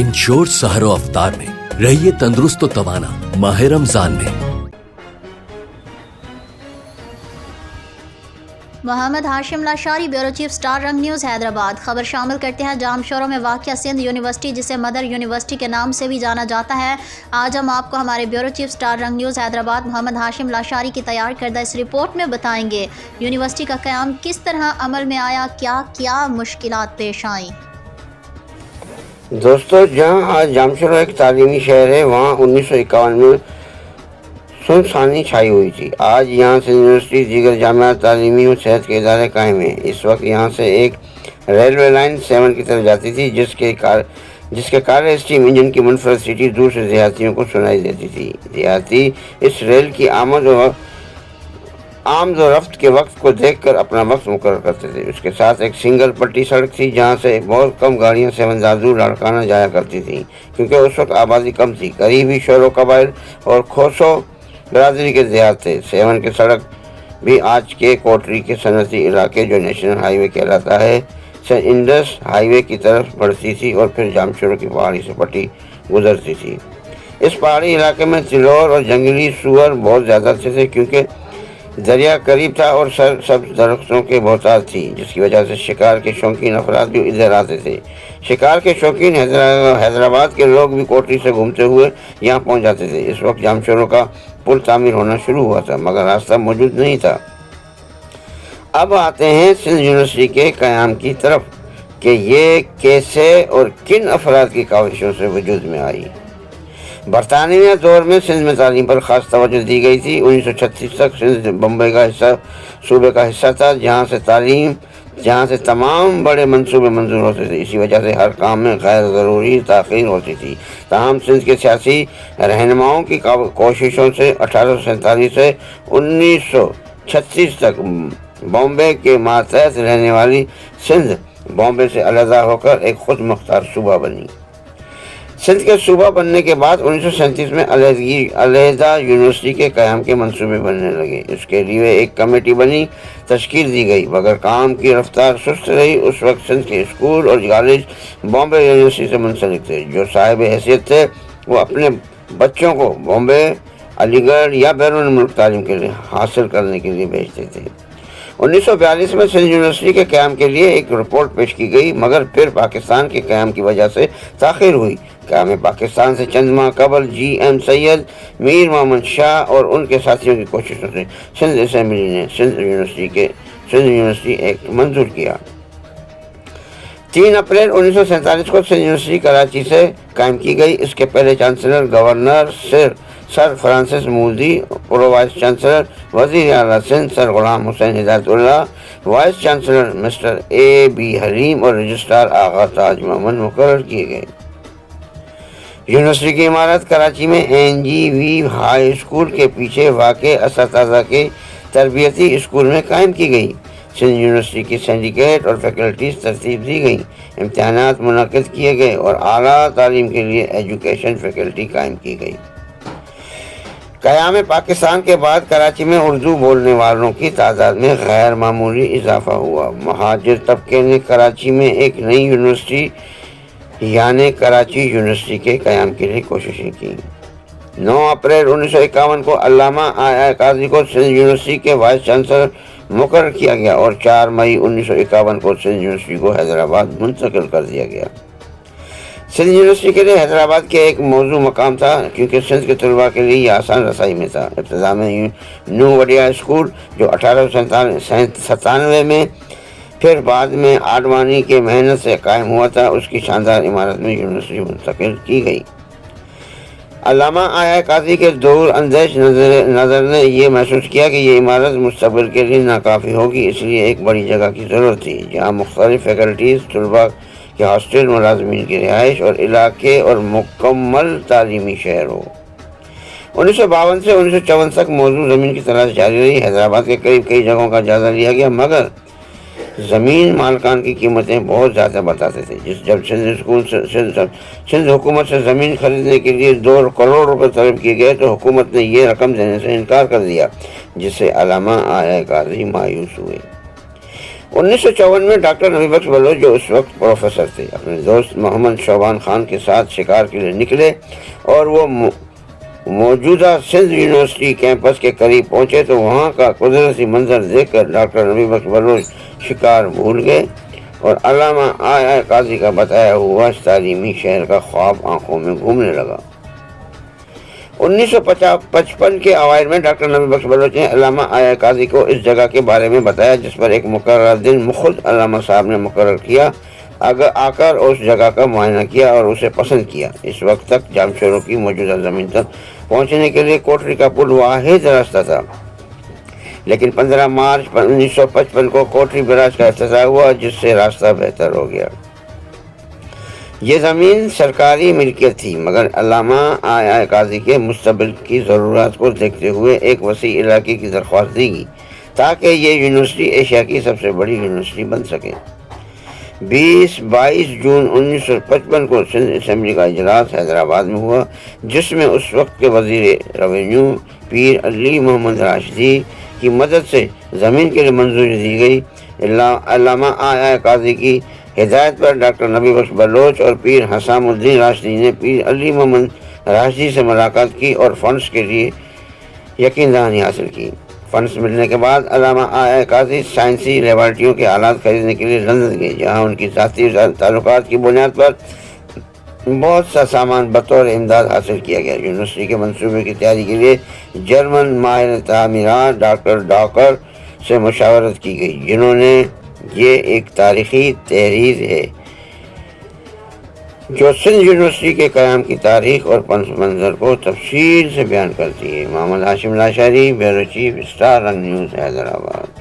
इन शोर सहरो अफ्तार में रहिए तंदुरुस्त तवाना माह रमजान में। Mohammad Hashim Lashari, bureau chief, star Rang news, Hyderabad. खबर शामिल करते हैं जाम शोरों में वाक़िया सिंध यूनिवर्सिटी, जिसे मदर यूनिवर्सिटी के नाम से भी जाना जाता है। आज हम आपको हमारे bureau chief, star Rang news, Hyderabad, Mohammad Hashim Lashari की तैयार करदा इस रिपोर्ट में बताएंगे यूनिवर्सिटी का क़याम किस तरह अमल में आया, क्या क्या मुश्किलात पेश आईं। दोस्तों, जहां आज जामशोरा एक तालीमी शहर है, वहां 1951 में सुनसानी छाई हुई थी। आज यहाँ से यूनिवर्सिटी, दीगर जामिया, तालीमी और सेहत के इदारे कायम हैं। इस वक्त यहाँ से एक रेलवे लाइन 7 की तरफ जाती थी, जिसके काले स्टीम इंजन की मुनफरद सीटी दूर से देहातियों को सुनाई देती थी। देहाती इस रेल की आमद और रफ्त के वक्त को देखकर अपना वक्त मुकर्रर करते थे। उसके साथ एक सिंगल पट्टी सड़क थी, जहाँ से बहुत कम गाड़ियाँ सेवनजादू लाड़काना जाया करती थीं, क्योंकि उस वक्त आबादी कम थी। करीबी शोरो कबाइल और खोसो बरादरी के देहात थे। 7 की सड़क भी आज के कोटरी के सनती इलाके, जो नेशनल हाईवे कहलाता है, से इंडस हाईवे की तरफ बढ़ती थी और फिर जामशोर की पहाड़ी से पट्टी गुजरती थी। इस पहाड़ी इलाके में तिलौर और जंगली सूअर बहुत ज़्यादा थे, क्योंकि दरिया करीब था और सब दरख्तों के बहुतायत थी, जिसकी वजह से शिकार के शौकीन अफराद भी इधर आते थे। शिकार के शौकीन हैदराबाद के लोग भी कोटरी से घूमते हुए यहाँ पहुँच जाते थे। इस वक्त जामशोरों का पुल तामीर होना शुरू हुआ था, मगर रास्ता मौजूद नहीं था। अब आते हैं सिंध यूनिवर्सिटी के क़याम की तरफ कि ये कैसे और किन अफराद की काविशों से वजूद में आई। बरतानिया दौर में सिंध में तालीम पर ख़ास तवज्जो दी गई थी। 1936 तक सिंध बम्बई का हिस्सा, सूबे का हिस्सा था, जहाँ से तमाम बड़े मंसूबे मंजूर होते थे। इसी वजह से हर काम में गैर ज़रूरी ताख़ीर होती थी। ताहम सिंध के सियासी रहनुमाओं की कोशिशों से 1847 से 1936 तक बॉम्बे के मातहत रहने वाली सिंध बॉम्बे से अलहदा होकर एक खुद मुख्तार सूबा बनी। सिंध के सूबा बनने के बाद 1937 में अलहदा यूनिवर्सिटी के क़याम के मंसूबे बनने लगे। इसके लिए एक कमेटी बनी, तश्कील दी गई, मगर काम की रफ्तार सुस्त रही। उस वक्त सिंध के स्कूल और कॉलेज बॉम्बे यूनिवर्सिटी से मुंसलिक थे। जो साहिब हैसियत थे, वो अपने बच्चों को बॉम्बे, अलीगढ़ या बैरून मुल्क तालीम के लिए हासिल करने के लिए भेजते थे। 1942 में सिंध यूनिवर्सिटी के क़याम के लिए एक रिपोर्ट पेश की गई, मगर फिर पाकिस्तान के क़याम की वजह से ताख़ीर हुई। क़याम पाकिस्तान से चंद माह कबल GM सैयद, मीर मोहम्मद शाह और उनके साथियों की कोशिशों से सिंध असेंबली ने सिंध यूनिवर्सिटी एक्ट मंजूर किया। 3 अप्रैल 1947 को सिंध यूनिवर्सिटी कराची से कायम की गई। इसके पहले chancellor governor sir Francis Mudie, pro vice chancellor वज़ीर आला Sindh sir Ghulam Hussain Hidayatullah, vice chancellor mister AB Haleem और रजिस्ट्रार आगा ताज मोहम्मद मुकर्रर किए गए। यूनिवर्सिटी की इमारत कराची में NGV हाई स्कूल के पीछे वाक़े असताज़ा के तरबियती स्कूल में कायम की गई। सिंध यूनिवर्सिटी की सिंडिकेट और फैकल्टीज़ तरतीब दी गई, इम्तिहानात मुनक़िद किए गए और आला तालीम के लिए एजुकेशन फैकल्टी कायम की गई। क़याम पाकिस्तान के बाद कराची में उर्दू बोलने वालों की तादाद में गैर मामूली इजाफा हुआ। महाजिर तबके ने कराची में एक नई यूनिवर्सिटी यानी कराची यूनिवर्सिटी के क़याम के लिए कोशिशें की। 9 अप्रैल 1951 को अल्लामा आया काजी को सिंध यूनिवर्सिटी के वाइस चांसलर मुकर्रर किया गया और 4 मई 1951 को सिंध यूनिवर्सिटी को हैदराबाद मुंतकिल कर दिया गया। सिंध यूनिवर्सिटी के लिए हैदराबाद के एक मौजू मकाम था, क्योंकि सिंध के तलबा के लिए यह आसान रसाई में था। इब्तिदा में न्यू वडिया स्कूल, जो 1897 में, फिर बाद में आडवाणी के मेहनत से कायम हुआ था, उसकी शानदार इमारत में यूनिवर्सिटी मुंतकिल की गई। अल्लामा आया काजी के दूर अंदेश नज़र ने यह महसूस किया कि ये इमारत मुस्तक़बिल के लिए नाकाफ़ी होगी, इसलिए एक बड़ी जगह की ज़रूरत थी, जहाँ मुख्तलिफ़ फैकल्टीज़, तलबा के हॉस्टल, मुलाज़मीन की रिहाइश और इलाके और मुकम्मल तालीमी शहर हो। 1952 से 1954 तक मौजूद ज़मीन की तलाश जारी रही। हैदराबाद के करीब कई जगहों का जायज़ा लिया गया, मगर ज़मीन मालकान की कीमतें बहुत ज़्यादा बताते थे। जब सिंध हुकूमत से ज़मीन खरीदने के लिए 2 करोड़ रुपए तलब किए गए, तो हुकूमत ने यह रकम देने से इनकार कर दिया, जिससे अल्लामा आया काजी मायूस हुए। 1954 میں ڈاکٹر نبی بخش بلوچ جو اس وقت پروفیسر تھے اپنے دوست محمد شعبان خان کے ساتھ شکار کے لیے نکلے اور وہ موجودہ سندھ یونیورسٹی کیمپس کے قریب پہنچے تو وہاں کا قدرتی منظر دیکھ کر ڈاکٹر نبی بخش بلوچ شکار بھول گئے اور علامہ آیا قاضی کا بتایا ہوا اس تعلیمی شہر کا خواب آنکھوں میں گھومنے لگا۔ 1955 کے اوائل میں ڈاکٹر نبی بخش بلوچ نے علامہ آیا قاضی کو اس جگہ کے بارے میں بتایا، جس پر ایک مقررہ دن خود علامہ صاحب نے مقرر کیا، آ کر اس جگہ کا معائنہ کیا اور اسے پسند کیا۔ اس وقت تک جامشورو کی موجودہ زمین تک پہنچنے کے لیے کوٹری کا پل واحد راستہ تھا، لیکن 15 مارچ 1955 کو کوٹری براج کا افتتاح ہوا، جس سے راستہ بہتر ہو گیا۔ یہ زمین سرکاری ملکیت تھی، مگر علامہ آیا قاضی کے مستقبل کی ضرورت کو دیکھتے ہوئے ایک وسیع علاقے کی درخواست دی گئی تاکہ یہ یونیورسٹی ایشیا کی سب سے بڑی یونیورسٹی بن سکے۔ 22 جون 1955 کو سندھ اسمبلی کا اجلاس حیدرآباد میں ہوا، جس میں اس وقت کے وزیر ریونیو پیر علی محمد راشدی کی مدد سے زمین کے لیے منظوری دی گئی۔ علامہ آیا قاضی کی ہدایت پر ڈاکٹر نبی بخش بلوچ اور پیر حسام الدین راشدی نے پیر علی محمد راشدی سے ملاقات کی اور فنڈز کے لیے یقین دہانی حاصل کی۔ فنڈز ملنے کے بعد علامہ آیا قاضی سائنسی لیبارٹریوں کے آلات خریدنے کے لیے لندن گئے، جہاں ان کی ذاتی تعلقات کی بنیاد پر بہت سا سامان بطور امداد حاصل کیا گیا۔ یونیورسٹی کے منصوبے کی تیاری کے لیے جرمن ماہر تعمیرات ڈاکٹر ڈاکر سے مشاورت کی گئی، جنہوں نے یہ ایک تاریخی تحریر ہے جو سندھ یونیورسٹی کے قیام کی تاریخ اور پس منظر کو تفصیل سے بیان کرتی ہے۔ محمد ہاشم لاشاری، بیورو چیف، اسٹار رنگ نیوز، حیدرآباد۔